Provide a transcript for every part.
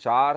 4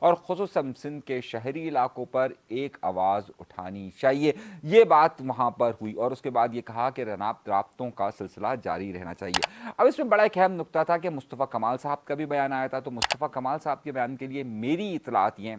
اور خصوصاً سندھ کے شہری علاقوں پر ایک آواز اٹھانی چاہیے. یہ بات وہاں پر ہوئی اور اس کے بعد یہ کہا کہ رابطوں کا سلسلہ جاری رہنا چاہیے. اب اس میں بڑا ایک اہم نقطہ تھا کہ مصطفیٰ کمال صاحب کا بھی بیان آیا تھا. تو مصطفیٰ کمال صاحب کے بیان کے لیے میری اطلاعات یہ ہیں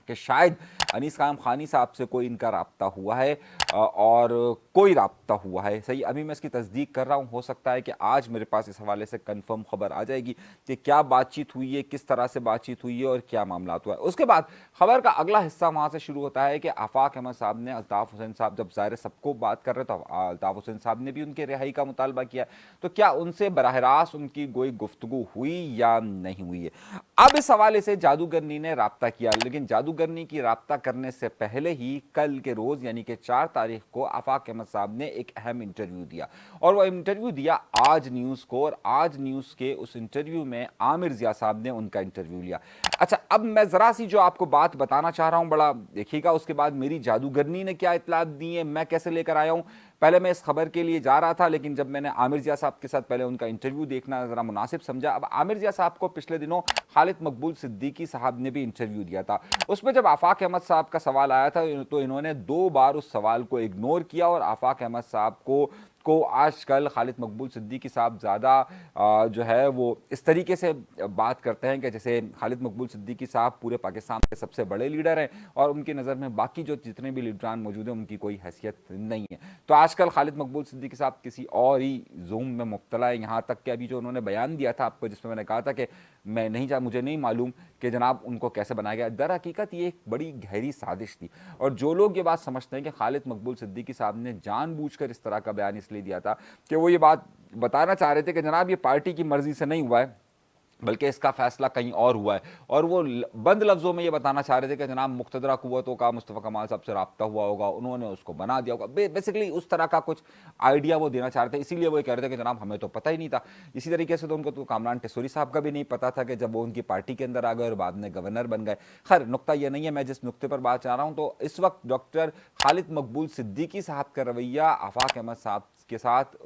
کہ شاید انیس قائم خانی صاحب سے کوئی ان کا رابطہ ہوا ہے اور کوئی رابطہ ہوا ہے. صحیح, ابھی میں اس کی تصدیق کر رہا ہوں, ہو سکتا ہے کہ آج میرے پاس اس حوالے سے کنفرم خبر آ جائے گی کہ کیا بات چیت ہوئی ہے, کس طرح سے بات چیت ہوئی ہے اور کیا معاملات ہوا ہے. اس کے بعد خبر کا اگلا حصہ وہاں سے شروع ہوتا ہے کہ آفاق احمد صاحب نے الطاف حسین صاحب, جب ظاہر سب کو بات کر رہے تو الطاف حسین صاحب نے بھی ان کے رہائی کا مطالبہ کیا, تو کیا ان سے براہ راست ان کی کوئی گفتگو ہوئی یا نہیں ہوئی ہے. اب اس حوالے سے جادوگرنی نے رابطہ کیا, لیکن جادوگرنی کی رابطہ کرنے سے پہلے ہی کل کے روز یعنی کہ 4 تاریخ کو آفاق احمد صاحب نے ایک اہم انٹرویو دیا اور وہ انٹرویو دیا آج نیوز کو, اور آج نیوز کے اس انٹرویو میں عامر ضیاء صاحب نے ان کا انٹرویو لیا. اچھا, اب میں ذرا سی جو آپ کو بات بتانا چاہ رہا ہوں بڑا دیکھیے گا, اس کے بعد میری جادوگرنی نے کیا اطلاعات دی ہیں, میں کیسے لے کر آیا ہوں. پہلے میں اس خبر کے لیے جا رہا تھا, لیکن جب میں نے عامر ضیاء صاحب کے ساتھ پہلے ان کا انٹرویو دیکھنا ذرا مناسب سمجھا. اب عامر ضیاء صاحب کو پچھلے دنوں خالد مقبول صدیقی صاحب نے بھی انٹرویو دیا تھا. اس میں جب آفاق احمد صاحب کا سوال آیا تھا تو انہوں نے 2 بار اس سوال کو اگنور کیا, اور آفاق احمد صاحب کو آج کل خالد مقبول صدیقی صاحب زیادہ جو ہے وہ اس طریقے سے بات کرتے ہیں کہ جیسے خالد مقبول صدیقی صاحب پورے پاکستان کے سب سے بڑے لیڈر ہیں اور ان کی نظر میں باقی جو جتنے بھی لیڈران موجود ہیں ان کی کوئی حیثیت نہیں ہے. تو آج کل خالد مقبول صدیقی صاحب کسی اور ہی زوم میں مبتلا ہے, یہاں تک کہ ابھی جو انہوں نے بیان دیا تھا آپ کو, جس میں نے کہا تھا کہ مجھے نہیں معلوم کہ جناب ان کو کیسے بنایا گیا, در حقیقت یہ ایک بڑی گہری سازش تھی. اور جو لوگ یہ بات سمجھتے ہیں کہ خالد مقبول صدیقی صاحب نے جان بوجھ کر اس طرح کا بیان اس لیے دیا تھا کہ وہ یہ بات بتانا چاہ رہے تھے کہ جناب یہ پارٹی کی مرضی سے نہیں ہوا ہے بلکہ اس کا فیصلہ کہیں اور ہوا ہے, اور وہ بند لفظوں میں یہ بتانا چاہ رہے تھے کہ جناب مقتدرہ قوتوں کا مصطفیٰ کمال صاحب سے رابطہ ہوا ہوگا, انہوں نے اس کو بنا دیا ہوگا. بیسیکلی اس طرح کا کچھ آئیڈیا وہ دینا چاہ رہے تھے, اسی لیے وہ یہ کہہ رہے تھے کہ جناب ہمیں تو پتہ ہی نہیں تھا. اسی طریقے سے تو ان کو تو کامران ٹیسوری صاحب کا بھی نہیں پتا تھا کہ جب وہ ان کی پارٹی کے اندر آ گئے اور بعد میں گورنر بن گئے. خیر, نقطہ یہ نہیں ہے, میں جس نقطے پر بات چاہ رہا ہوں, تو اس وقت ڈاکٹر خالد مقبول صدیقی صاحب کا رویہ آفاق احمد صاحب کے ساتھ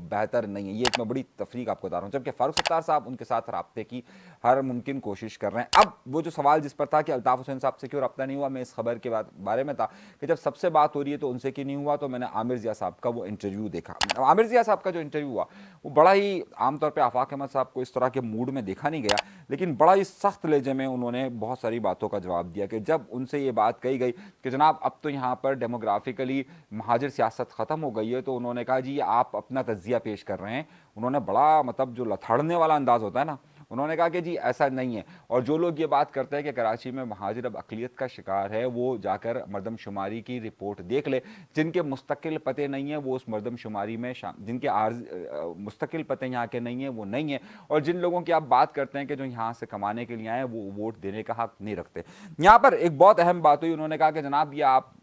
بہتر نہیں ہے. یہ ایک میں بڑی تفریق آپ کو بتا رہا ہوں, جبکہ فاروق ستار صاحب ان کے ساتھ رابطے کی ہر ممکن کوشش کر رہے ہیں. اب وہ جو سوال جس پر تھا کہ الطاف حسین صاحب سے کیوں رابطہ نہیں ہوا, میں اس خبر کے بارے میں تھا کہ جب سب سے بات ہو رہی ہے تو ان سے کیوں نہیں ہوا, تو میں نے عامر ضیاء صاحب کا وہ انٹرویو دیکھا. عامر ضیاء صاحب کا جو انٹرویو ہوا وہ بڑا ہی عام طور پہ آفاق احمد صاحب کو اس طرح کے موڈ میں دیکھا نہیں گیا, لیکن بڑا ہی سخت لہجے میں انہوں نے بہت ساری باتوں کا جواب دیا. کہ جب ان سے یہ بات کہی گئی کہ جناب اب تو یہاں پر ڈیموگرافیکلی مہاجر سیاست ختم ہو گئی ہے, تو انہوں نے کہا جی آپ اپنا تجزیہ پیش کر رہے ہیں. انہوں نے بڑا مطلب جو لتھڑنے والا انداز ہوتا ہے نا, انہوں نے کہا کہ جی ایسا نہیں ہے. اور جو لوگ یہ بات کرتے ہیں کہ کراچی میں مہاجر اب اقلیت کا شکار ہے, وہ جا کر مردم شماری کی رپورٹ دیکھ لے. جن کے مستقل پتے نہیں ہیں وہ اس مردم شماری میں جن کے مستقل پتے یہاں کے نہیں ہیں وہ نہیں ہیں, اور جن لوگوں کی آپ بات کرتے ہیں کہ جو یہاں سے کمانے کے لیے آئے ہیں وہ ووٹ دینے کا حق نہیں رکھتے. یہاں پر ایک بہت اہم بات ہوئی, انہوں نے کہا کہ جناب یہ آپ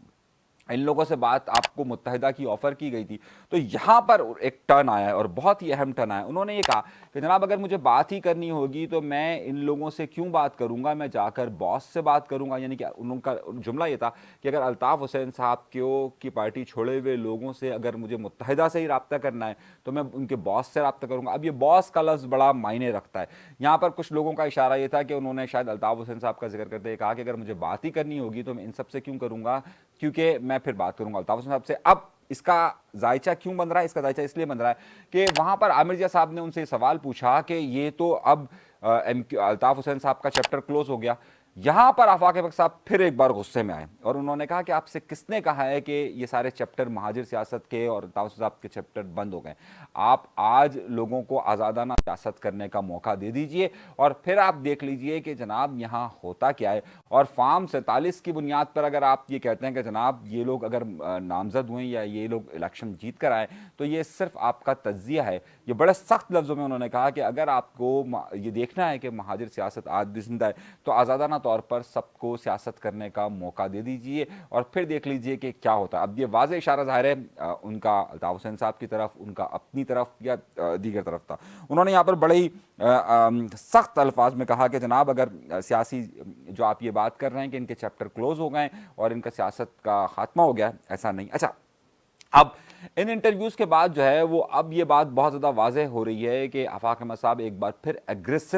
ان لوگوں سے بات آپ کو متحدہ کی آفر کی گئی تھی, تو یہاں پر ایک ٹرن آیا ہے اور بہت ہی اہم ٹرن آیا. انہوں نے یہ کہا کہ جناب اگر مجھے بات ہی کرنی ہوگی تو میں ان لوگوں سے کیوں بات کروں گا, میں جا کر باس سے بات کروں گا. یعنی کہ ان کا جملہ یہ تھا کہ اگر الطاف حسین صاحب کی پارٹی چھوڑے ہوئے لوگوں سے اگر مجھے متحدہ سے ہی رابطہ کرنا ہے تو میں ان کے باس سے رابطہ کروں گا. اب یہ باس کا لفظ بڑا معنی رکھتا ہے. یہاں پر کچھ لوگوں کا اشارہ یہ تھا کہ انہوں نے شاید الطاف حسین صاحب کا ذکر کرتے ہوئے کہا کہ اگر مجھے بات ہی کرنی ہوگی تو میں ان سب سے کیوں کروں گا, کیونکہ میں پھر بات کروں گا الطاف حسین صاحب سے. اب اس کا ذائچہ کیوں بن رہا ہے, اس کا ذائچہ اس لیے بن رہا ہے کہ وہاں پر عامر ضیاء صاحب نے ان سے سوال پوچھا کہ یہ تو اب الطاف حسین صاحب کا چیپٹر کلوز ہو گیا. یہاں پر آفاق احمد صاحب پھر ایک بار غصے میں آئے اور انہوں نے کہا کہ آپ سے کس نے کہا ہے کہ یہ سارے چیپٹر مہاجر سیاست کے اور الطاف حسین صاحب کے چیپٹر بند ہو گئے. آپ آج لوگوں کو آزادانہ سیاست کرنے کا موقع دے دیجئے اور پھر آپ دیکھ لیجئے کہ جناب یہاں ہوتا کیا ہے. اور فارم 47 کی بنیاد پر اگر آپ یہ کہتے ہیں کہ جناب یہ لوگ اگر نامزد ہوئیں یا یہ لوگ الیکشن جیت کر آئیں تو یہ صرف آپ کا تجزیہ ہے. یہ بڑے سخت لفظوں میں انہوں نے کہا کہ اگر آپ کو یہ دیکھنا ہے کہ مہاجر سیاست آج بھی زندہ ہے تو آزادانہ طور پر سب کو سیاست کرنے کا موقع دے دیجئے اور پھر دیکھ لیجئے کہ کیا ہوتا ہے. اب یہ واضح اشارہ ظاہر ہے ان کا الطاف حسین صاحب کی طرف, ان کا اپنی طرف یا دیگر طرف تھا. انہوں نے یہاں پر بڑے ہی سخت الفاظ میں کہا کہ جناب اگر سیاسی جو آپ یہ بات کر رہے ہیں کہ ان کے چیپٹر کلوز ہو گئے اور ان کا سیاست کا خاتمہ ہو گیا, ایسا نہیں. اچھا, اب ان انٹرویوز کے بعد جو ہے وہ اب یہ بات بہت زیادہ واضح ہو رہی ہے کہ آفاق احمد صاحب ایک بار پھر ایگریسو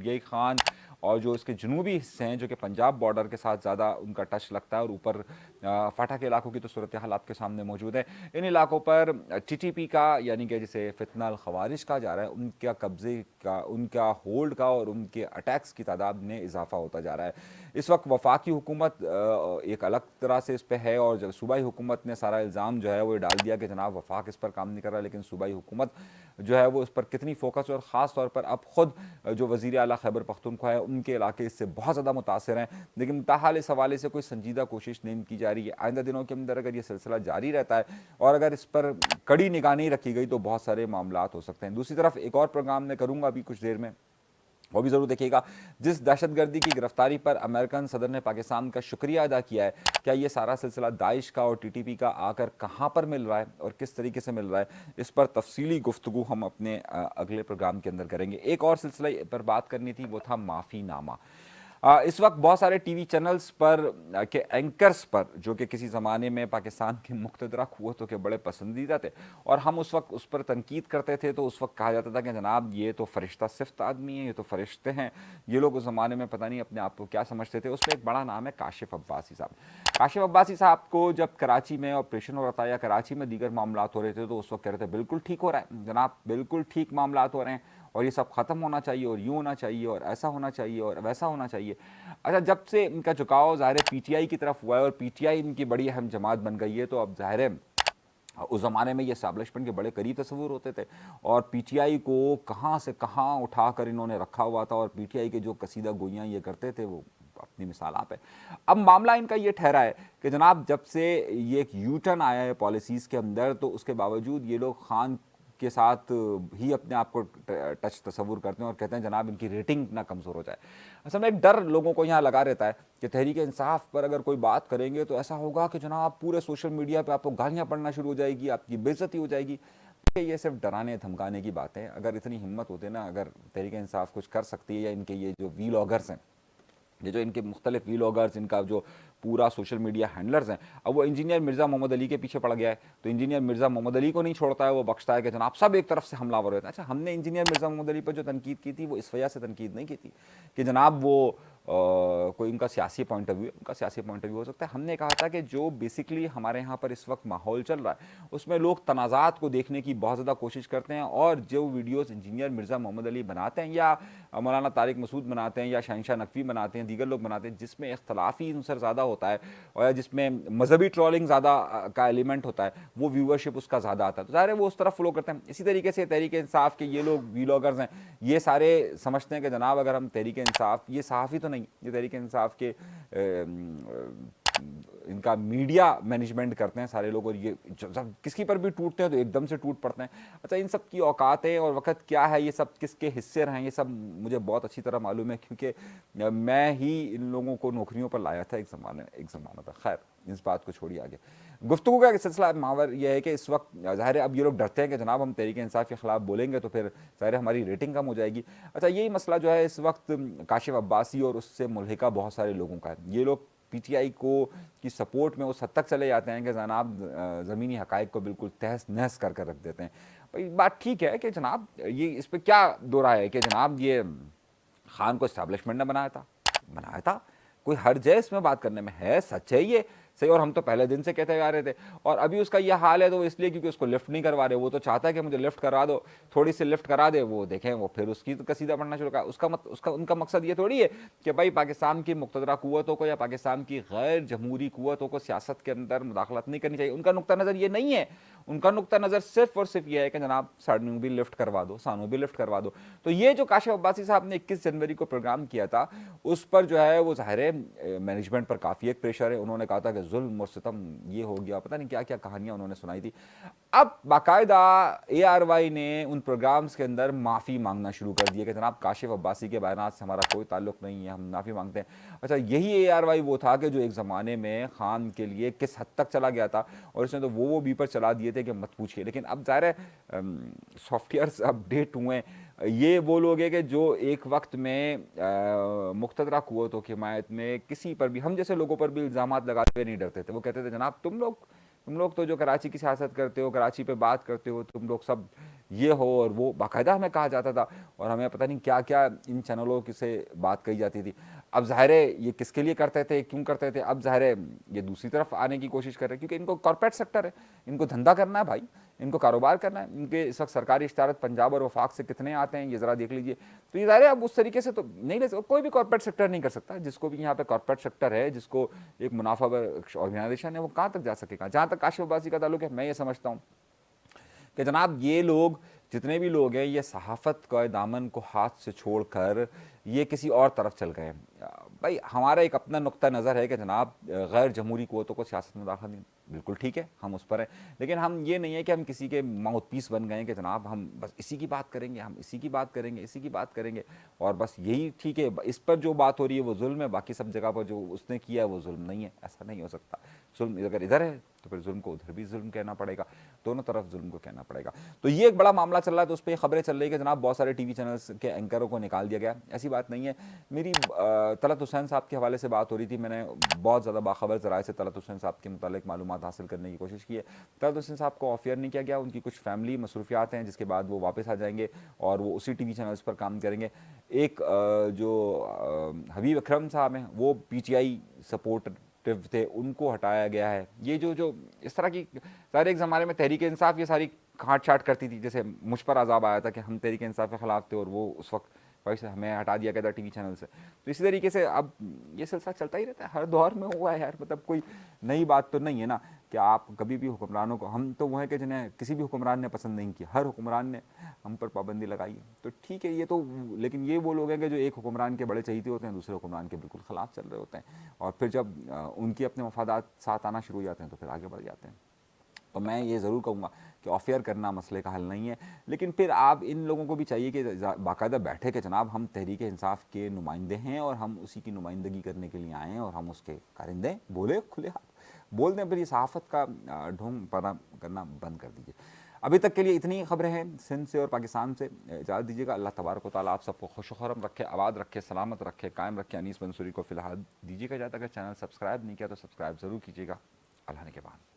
ڈی خان اور جو اس کے جنوبی حصے ہیں جو کہ پنجاب بارڈر کے ساتھ زیادہ ان کا ٹچ لگتا ہے، اور اوپر فاٹا کے علاقوں کی تو صورتحال آپ کے سامنے موجود ہے، ان علاقوں پر ٹی ٹی پی کا یعنی کہ جسے فتنہ الخوارج کہا جا رہا ہے ان کا قبضے کا، ان کا ہولڈ کا اور ان کے اٹیکس کی تعداد میں اضافہ ہوتا جا رہا ہے۔ اس وقت وفاقی حکومت ایک الگ طرح سے اس پہ ہے، اور جب صوبائی حکومت نے سارا الزام جو ہے وہ ڈال دیا کہ جناب وفاق اس پر کام نہیں کر رہا، لیکن صوبائی حکومت جو ہے وہ اس پر کتنی فوکس، اور خاص طور پر اب خود جو وزیر اعلیٰ خیبر پختونخوا ہے ان کے علاقے اس سے بہت زیادہ متاثر ہیں، لیکن تاحال اس حوالے سے کوئی سنجیدہ کوشش نہیں کی جا رہی ہے۔ آئندہ دنوں کے اندر اگر یہ سلسلہ جاری رہتا ہے اور اگر اس پر کڑی نگاہ نہیں رکھی گئی تو بہت سارے معاملات ہو سکتے ہیں۔ دوسری طرف ایک اور پروگرام میں کروں گا ابھی کچھ دیر میں، وہ بھی ضرور دیکھیے گا، جس دہشت گردی کی گرفتاری پر امریکن صدر نے پاکستان کا شکریہ ادا کیا ہے، کیا یہ سارا سلسلہ داعش کا اور ٹی ٹی پی کا آ کر کہاں پر مل رہا ہے اور کس طریقے سے مل رہا ہے، اس پر تفصیلی گفتگو ہم اپنے اگلے پروگرام کے اندر کریں گے۔ ایک اور سلسلہ پر بات کرنی تھی، وہ تھا معافی نامہ۔ اس وقت بہت سارے ٹی وی چینلز پر کے اینکرز پر جو کہ کسی زمانے میں پاکستان کی مقتدرہ قوتوں کے بڑے پسندیدہ تھے، اور ہم اس وقت اس پر تنقید کرتے تھے تو اس وقت کہا جاتا تھا کہ جناب یہ تو فرشتہ صفت آدمی ہیں، یہ تو فرشتے ہیں، یہ لوگ اس زمانے میں پتہ نہیں اپنے آپ کو کیا سمجھتے تھے۔ اس میں ایک بڑا نام ہے کاشف عباسی صاحب۔ کاشف عباسی صاحب کو جب کراچی میں آپریشن ہو رہا تھا یا کراچی میں دیگر معاملات ہو رہے تھے تو اس وقت کہہ رہے تھے بالکل ٹھیک ہو رہا ہے جناب، بالکل ٹھیک معاملات ہو رہے ہیں اور یہ سب ختم ہونا چاہیے اور یوں ہونا چاہیے اور ایسا ہونا چاہیے اور ویسا ہونا چاہیے۔ اچھا، جب سے ان کا جھکاؤ ظاہر ہے پی ٹی آئی کی طرف ہوا ہے اور پی ٹی آئی ان کی بڑی اہم جماعت بن گئی ہے، تو اب ظاہر ہے اس زمانے میں یہ اسٹیبلشمنٹ کے بڑے قریب تصور ہوتے تھے اور پی ٹی آئی کو کہاں سے کہاں اٹھا کر انہوں نے رکھا ہوا تھا، اور پی ٹی آئی کے جو قصیدہ گوئیاں یہ کرتے تھے وہ اپنی مثال آپ ہے۔ اب معاملہ ان کا یہ ٹھہرا ہے کہ جناب جب سے یہ ایک یو ٹرن آیا ہے پالیسیز کے اندر، تو اس کے باوجود یہ لوگ خان کے ساتھ ہی اپنے آپ کو ٹچ تصور کرتے ہیں اور کہتے ہیں جناب ان کی ریٹنگ نہ کمزور ہو جائے۔ اصل میں ایک ڈر لوگوں کو یہاں لگا رہتا ہے کہ تحریک انصاف پر اگر کوئی بات کریں گے تو ایسا ہوگا کہ جناب پورے سوشل میڈیا پہ آپ کو گالیاں پڑنا شروع ہو جائے گی، آپ کی بے عزتی ہو جائے گی۔ یہ صرف ڈرانے دھمکانے کی باتیں، اگر اتنی ہمت ہوتے نا، اگر تحریک انصاف کچھ کر سکتی ہے، یا ان کے یہ جو ویلاگرز ہیں، یہ جو ان کے مختلف ویلاگرز، ان کا جو پورا سوشل میڈیا ہینڈلرز ہیں، اب وہ انجینئر مرزا محمد علی کے پیچھے پڑ گیا ہے تو انجینئر مرزا محمد علی کو نہیں چھوڑتا ہے، وہ بخشتا ہے کہ جناب سب ایک طرف سے حملہ ور ہوتا ہے۔ اچھا، ہم نے انجینئر مرزا محمد علی پر جو تنقید کی تھی وہ اس وجہ سے تنقید نہیں کی تھی کہ جناب وہ کوئی ان کا سیاسی پوائنٹ آف ویو ہے، ان کا سیاسی پوائنٹ آف ویو ہو سکتا ہے۔ ہم نے کہا تھا کہ جو بیسکلی ہمارے یہاں پر اس وقت ماحول چل رہا ہے اس میں لوگ تنازعات کو دیکھنے کی بہت زیادہ کوشش کرتے ہیں، اور جو ویڈیوز انجینئر مرزا محمد علی بناتے ہیں یا مولانا طارق مسعود بناتے ہیں یا شہنشاہ نقوی بناتے ہیں، دیگر لوگ بناتے ہیں، جس میں اختلافی عنصر زیادہ ہوتا ہے اور جس میں مذہبی ٹرولنگ زیادہ کا ایلیمنٹ ہوتا ہے، وہ ویورشپ اس کا زیادہ آتا ہے، تو ظاہر ہے وہ اس طرف فلو کرتے ہیں۔ اسی طریقے سے تحریک انصاف کے یہ لوگ ویلاگرز ہیں، یہ سارے سمجھتے ہیں کہ جناب اگر ہم تحریک انصاف، یہ صحافی تو نہیں، یہ تحریک انصاف کے ان کا میڈیا مینجمنٹ کرتے ہیں سارے لوگ، اور یہ کس کی پر بھی ٹوٹتے ہیں تو ایک دم سے ٹوٹ پڑتے ہیں۔ اچھا، ان سب کی اوقاتیں اور وقت کیا ہے، یہ سب کس کے حصے رہیں، یہ سب مجھے بہت اچھی طرح معلوم ہے، کیونکہ میں ہی ان لوگوں کو نوکریوں پر لایا تھا ایک زمانہ تھا۔ خیر، اس بات کو چھوڑیے آگے۔ گفتگو کا سلسلہ محاور یہ ہے کہ اس وقت ظاہر ہے اب یہ لوگ ڈرتے ہیں کہ جناب ہم تحریک انصاف کے خلاف بولیں گے تو پھر ظاہر ہے ہماری ریٹنگ کم ہو جائے گی۔ اچھا، یہی مسئلہ جو ہے اس وقت کاشف عباسی اور اس سے ملحقہ بہت سارے لوگوں کا ہے۔ یہ لوگ پی ٹی آئی کو کی سپورٹ میں اس حد تک چلے جاتے ہیں کہ جناب زمینی حقائق کو بالکل تہس نہس کر رکھ دیتے ہیں۔ بھائی بات ٹھیک ہے کہ جناب یہ اس پہ کیا دو رائے ہے کہ جناب یہ خان کو اسٹیبلشمنٹ نے بنایا تھا، کوئی حرج ہے اس میں بات کرنے میں؟ ہے، سچ ہے یہ صحیح، اور ہم تو پہلے دن سے کہتے آ رہے تھے، اور ابھی اس کا یہ حال ہے تو اس لیے کیونکہ اس کو لفٹ نہیں کروا رہے، وہ تو چاہتا ہے کہ مجھے لفٹ کروا دو، تھوڑی سی لفٹ کرا دے، وہ دیکھیں وہ پھر اس کی قصیدہ پڑھنا شروع کر۔ ان کا مقصد یہ تھوڑی ہے کہ بھائی پاکستان کی مقتدرہ قوتوں کو یا پاکستان کی غیر جمہوری قوتوں کو سیاست کے اندر مداخلت نہیں کرنی چاہیے، ان کا نقطہ نظر یہ نہیں ہے۔ ان کا نقطہ نظر صرف اور صرف یہ ہے کہ جناب سانو بھی لفٹ کروا دو، سانو بھی لفٹ کروا دو۔ تو یہ جو کاشف عباسی صاحب نے 21 جنوری کو پروگرام کیا تھا، اس پر جو ہے وہ ظاہر ہے مینجمنٹ پر کافی ایک پریشر ہے۔ انہوں نے کہا تھا کہ ظلم اور ستم یہ ہو گیا، پتہ نہیں کیا کیا کہانیاں انہوں نے سنائی تھی۔ اب باقاعدہ اے آر وائی نے ان پروگرامز کے اندر معافی مانگنا شروع کر دیا کہ جناب کاشف عباسی کے بیانات سے ہمارا کوئی تعلق نہیں ہے، ہم معافی مانگتے ہیں۔ اچھا، یہی اے آر وائی وہ تھا کہ جو ایک زمانے میں خان کے لیے کس حد تک چلا گیا تھا، اور اس نے تو وہ بیپر چلا دیے تھے کہ مت پوچھئے۔ لیکن اب ظاہر ہے سافٹ ویئرز اپڈیٹ ہوئے ہیں، یہ وہ لوگ ہیں کہ جو ایک وقت میں مقتدرہ قوتوں کی حمایت میں کسی پر بھی، ہم جیسے لوگوں پر بھی الزامات لگاتے ہوئے نہیں ڈرتے تھے، وہ کہتے تھے جناب تم لوگ تم لوگ تو جو کراچی کی سیاست کرتے ہو، کراچی پہ بات کرتے ہو، تم لوگ سب یہ ہو اور وہ، باقاعدہ ہمیں کہا جاتا تھا اور ہمیں پتہ نہیں کیا کیا ان چینلوں سے بات کہی جاتی تھی. اب ظاہر ہے یہ کس کے لیے کرتے تھے، کیوں کرتے تھے؟ اب ظاہر ہے یہ دوسری طرف آنے کی کوشش کر رہے ہیں کیونکہ ان کو کارپوریٹ سیکٹر ہے، ان کو دھندا کرنا ہے بھائی، ان کو کاروبار کرنا ہے. ان کے اس وقت سرکاری اشتہارات پنجاب اور وفاق سے کتنے آتے ہیں یہ ذرا دیکھ لیجئے. تو یہ ظاہر ہے اب اس طریقے سے تو نہیں لے سکتا، کوئی بھی کارپوریٹ سیکٹر نہیں کر سکتا. جس کو بھی یہاں پہ کارپوریٹ سیکٹر ہے، جس کو ایک منافع بخش آرگنائزیشن ہے، وہ کہاں تک جا سکے گا؟ جہاں تک کاشف عباسی کا تعلق ہے، میں یہ سمجھتا ہوں کہ جناب یہ لوگ جتنے بھی لوگ ہیں یہ صحافت کا دامن کو ہاتھ سے چھوڑ کر یہ کسی اور طرف چل گئے ہیں. بھائی ہمارا ایک اپنا نقطہ نظر ہے کہ جناب غیر جمہوری قوتوں کو سیاست میں داخل نہیں، بالکل ٹھیک ہے، ہم اس پر ہیں، لیکن ہم یہ نہیں ہے کہ ہم کسی کے ماؤتھ پیس بن گئے ہیں کہ جناب ہم بس اسی کی بات کریں گے، ہم اسی کی بات کریں گے، اسی کی بات کریں گے اور بس یہی ٹھیک ہے. اس پر جو بات ہو رہی ہے وہ ظلم ہے، باقی سب جگہ پر جو اس نے کیا ہے وہ ظلم نہیں ہے. ایسا نہیں ہو سکتا. ظلم اگر ادھر ہے تو پھر ظلم کو ادھر بھی ظلم کہنا پڑے گا، دونوں طرف ظلم کو کہنا پڑے گا. تو یہ ایک بڑا معاملہ چل رہا ہے. تو اس پہ خبریں چل رہی ہے کہ جناب بہت سارے ٹی وی چینلز کے اینکروں کو نکال دیا گیا. ایسی بات نہیں ہے. میری طلعت حسین صاحب کے حوالے سے بات ہو رہی تھی، میں نے بہت زیادہ باخبر ذرائع سے طلعت حسین صاحب کے متعلق معلومات حاصل کرنے کی کوشش کی ہے. طلعت حسین صاحب کو آف ایئر نہیں کیا گیا، ان کی کچھ فیملی مصروفیات ہیں جس کے بعد وہ واپس آ جائیں گے اور وہ اسی ٹی وی چینلز پر کام کریں گے. ایک جو حبیب اکرم صاحب ہیں وہ پی ٹی آئی سپورٹ تھے، ان کو ہٹایا گیا ہے. یہ جو اس طرح کی سارے ایک زمانے میں تحریک انصاف یہ ساری کھانٹ چھانٹ کرتی تھی، جیسے مجھ پر عذاب آیا تھا کہ ہم تحریک انصاف کے خلاف تھے اور وہ اس وقت ویسے ہمیں ہٹا دیا گیا تھا ٹی وی چینل سے. تو اسی طریقے سے اب یہ سلسلہ چلتا ہی رہتا ہے، ہر دور میں ہوا ہے یار. مطلب کوئی نئی بات تو نہیں ہے نا کہ آپ کبھی بھی حکمرانوں کو، ہم تو وہ ہیں کہ جنہیں کسی بھی حکمران نے پسند نہیں کیا، ہر حکمران نے ہم پر پابندی لگائی ہے. تو ٹھیک ہے یہ تو، لیکن یہ وہ لوگ ہیں کہ جو ایک حکمران کے بڑے چہیتے ہوتے ہیں، دوسرے حکمران کے بالکل خلاف چل رہے ہوتے ہیں اور پھر جب ان کی اپنے مفادات ساتھ آنا شروع ہو جاتے ہیں تو پھر آگے بڑھ جاتے ہیں. تو میں یہ ضرور کہوں گا کہ آف ایئر کرنا مسئلے کا حل نہیں ہے، لیکن پھر آپ ان لوگوں کو بھی چاہیے کہ باقاعدہ بیٹھے کہ جناب ہم تحریک انصاف کے نمائندے ہیں اور ہم اسی کی نمائندگی کرنے کے لیے آئے ہیں اور ہم اس کے کارندے ہیں. بولے کھلے ہاتھ بول دیں، پھر یہ صحافت کا ڈھونگ پڑا کرنا بند کر دیجیے. ابھی تک کے لیے اتنی خبریں ہیں سندھ سے اور پاکستان سے. اجازت دیجیے گا. اللہ تبارک و تعالیٰ آپ سب کو خوش و خرم رکھے، آباد رکھے، سلامت رکھے، قائم رکھے. انیس منصوری کو فی الحال دیجیے گا اجازت. اگر چینل سبسکرائب نہیں کیا تو سبسکرائب ضرور کیجیے گا. اللہ نے کے بعد